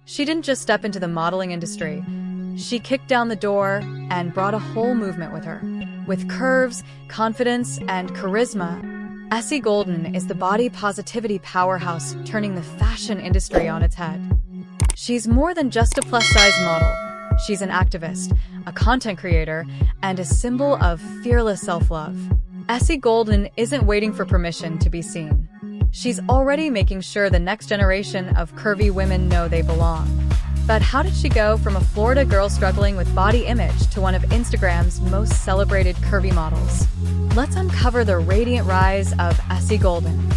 She didn't just step into the modeling industry. She kicked down the door and brought a whole movement with her. With curves, confidence, and charisma, Essie Golden is the body positivity powerhouse turning the fashion industry on its head. She's more than just a plus-size model. She's an activist, a content creator, and a symbol of fearless self-love. Essie Golden isn't waiting for permission to be seen. She's already making sure the next generation of curvy women know they belong. But how did she go from a Florida girl struggling with body image to one of Instagram's most celebrated curvy models? Let's uncover the radiant rise of Essie Golden,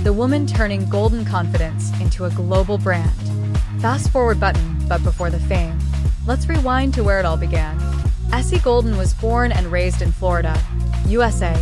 the woman turning golden confidence into a global brand. Fast forward button, but before the fame, let's rewind to where it all began. Essie Golden was born and raised in Florida, USA,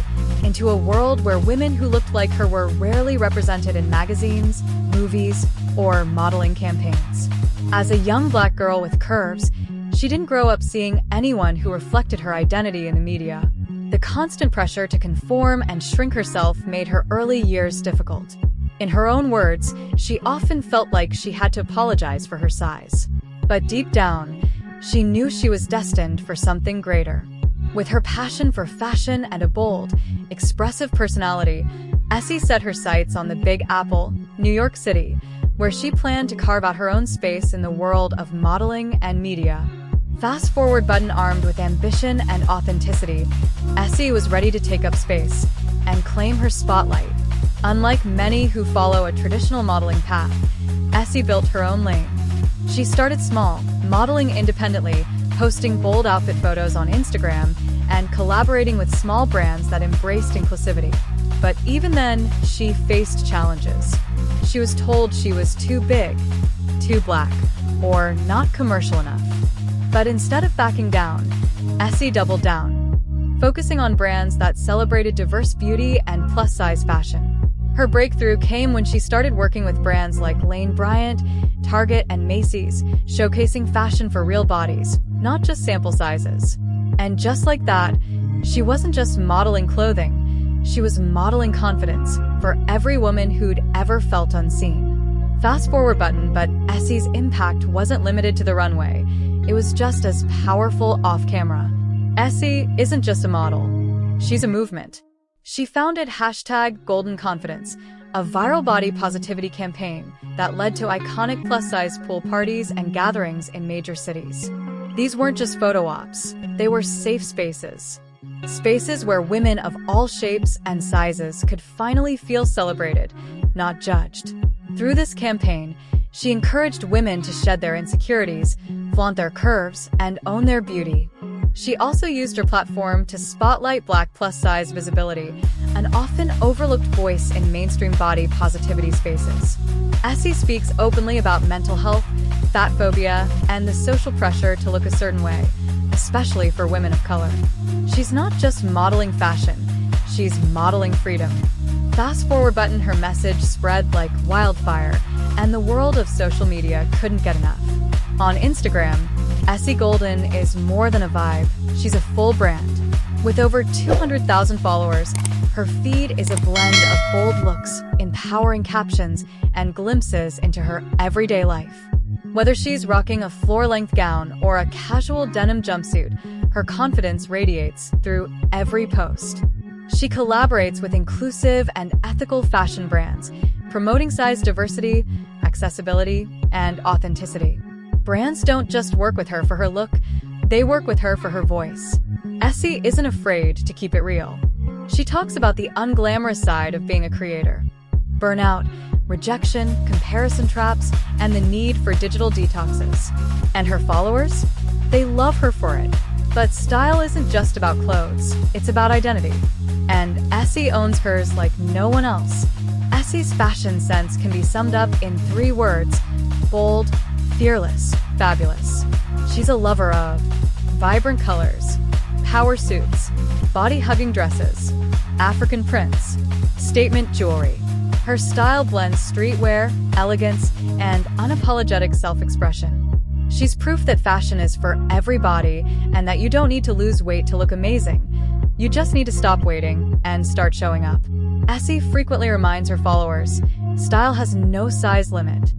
into a world where women who looked like her were rarely represented in magazines, movies, or modeling campaigns. As a young black girl with curves, she didn't grow up seeing anyone who reflected her identity in the media. The constant pressure to conform and shrink herself made her early years difficult. In her own words, she often felt like she had to apologize for her size. But deep down, she knew she was destined for something greater. With her passion for fashion and a bold, expressive personality, Essie set her sights on the Big Apple, New York City, where she planned to carve out her own space in the world of modeling and media. Fast forward button, armed with ambition and authenticity, Essie was ready to take up space and claim her spotlight. Unlike many who follow a traditional modeling path, Essie built her own lane. She started small, modeling independently, posting bold outfit photos on Instagram, and collaborating with small brands that embraced inclusivity. But even then, she faced challenges. She was told she was too big, too black, or not commercial enough. But instead of backing down, Essie doubled down, focusing on brands that celebrated diverse beauty and plus-size fashion. Her breakthrough came when she started working with brands like Lane Bryant, Target, and Macy's, showcasing fashion for real bodies, not just sample sizes. And just like that, she wasn't just modeling clothing, she was modeling confidence for every woman who'd ever felt unseen. Fast forward button, but Essie's impact wasn't limited to the runway. It was just as powerful off camera. Essie isn't just a model, she's a movement. She founded #GoldenConfidence, a viral body positivity campaign that led to iconic plus-size pool parties and gatherings in major cities. These weren't just photo ops, they were safe spaces. Spaces where women of all shapes and sizes could finally feel celebrated, not judged. Through this campaign, she encouraged women to shed their insecurities, flaunt their curves, and own their beauty. She also used her platform to spotlight Black plus-size visibility, an often overlooked voice in mainstream body positivity spaces. Essie speaks openly about mental health, fat phobia, and the social pressure to look a certain way, especially for women of color. She's not just modeling fashion, she's modeling freedom. Fast forward button, her message spread like wildfire, and the world of social media couldn't get enough. On Instagram, Essie Golden is more than a vibe, she's a full brand. With over 200,000 followers, her feed is a blend of bold looks, empowering captions, and glimpses into her everyday life. Whether she's rocking a floor-length gown or a casual denim jumpsuit, her confidence radiates through every post. She collaborates with inclusive and ethical fashion brands, promoting size diversity, accessibility, and authenticity. Brands don't just work with her for her look, they work with her for her voice. Essie isn't afraid to keep it real. She talks about the unglamorous side of being a creator. Burnout, rejection, comparison traps, and the need for digital detoxes. And her followers? They love her for it. But style isn't just about clothes, it's about identity. And Essie owns hers like no one else. Essie's fashion sense can be summed up in 3 words: bold, fearless, fabulous. She's a lover of vibrant colors, power suits, body-hugging dresses, African prints, statement jewelry. Her style blends streetwear, elegance, and unapologetic self-expression. She's proof that fashion is for every body and that you don't need to lose weight to look amazing. You just need to stop waiting and start showing up. Essie frequently reminds her followers, style has no size limit.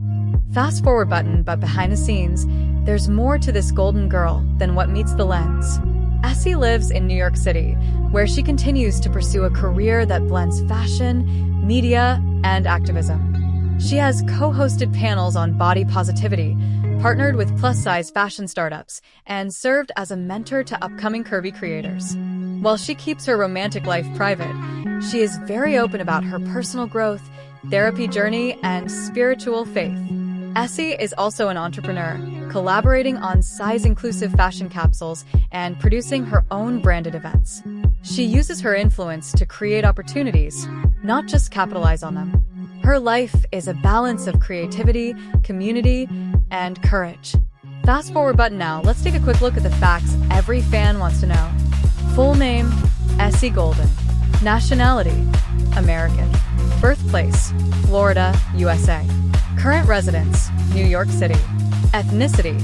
Fast forward button, but behind the scenes, there's more to this golden girl than what meets the lens. Essie lives in New York City, where she continues to pursue a career that blends fashion, media, and activism. She has co-hosted panels on body positivity, partnered with plus-size fashion startups, and served as a mentor to upcoming curvy creators. While she keeps her romantic life private, she is very open about her personal growth, therapy journey, and spiritual faith. Essie is also an entrepreneur, collaborating on size-inclusive fashion capsules and producing her own branded events. She uses her influence to create opportunities, not just capitalize on them. Her life is a balance of creativity, community, and courage. Fast forward button now, let's take a quick look at the facts every fan wants to know. Full name, Essie Golden. Nationality, American. Birthplace, Florida, USA. Current residence, New York City. Ethnicity,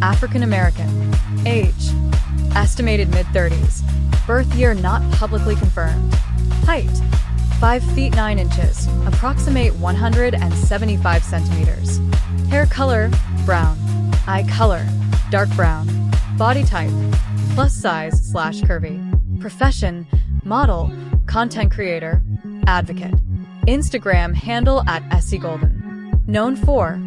African American. Age, estimated mid-30s. Birth year not publicly confirmed. Height, 5 feet 9 inches, approximate 175 centimeters. Hair color, brown. Eye color, dark brown. Body type, plus size / curvy. Profession, model, content creator, advocate. Instagram handle @Essie Golden. Known for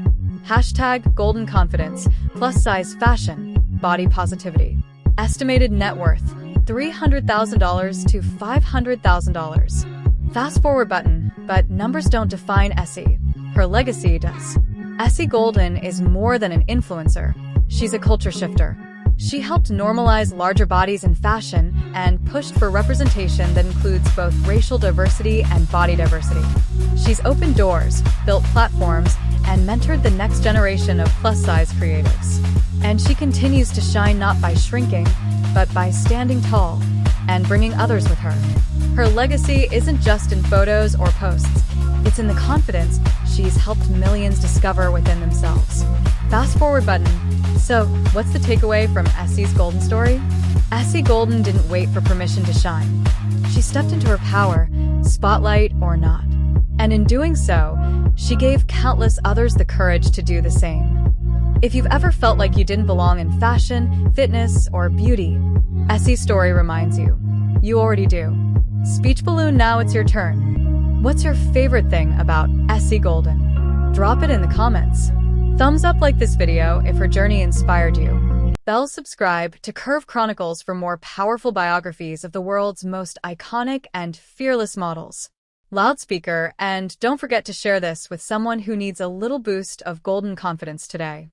#Golden Confidence, plus size fashion, body positivity. Estimated net worth, $300,000 to $500,000. Fast forward button, but numbers don't define Essie. Her legacy does. Essie Golden is more than an influencer. She's a culture shifter. She helped normalize larger bodies in fashion and pushed for representation that includes both racial diversity and body diversity. She's opened doors, built platforms, and mentored the next generation of plus-size creatives. And she continues to shine not by shrinking, but by standing tall and bringing others with her. Her legacy isn't just in photos or posts. It's in the confidence she's helped millions discover within themselves. Fast forward button. So, what's the takeaway from Essie's golden story? Essie Golden didn't wait for permission to shine. She stepped into her power, spotlight or not. And in doing so, she gave countless others the courage to do the same. If you've ever felt like you didn't belong in fashion, fitness, or beauty, Essie's story reminds you. You already do. Speech balloon, now it's your turn. What's your favorite thing about Essie Golden? Drop it in the comments. Thumbs up like this video if her journey inspired you. Bell subscribe to Curve Chronicles for more powerful biographies of the world's most iconic and fearless models. Loudspeaker, and don't forget to share this with someone who needs a little boost of golden confidence today.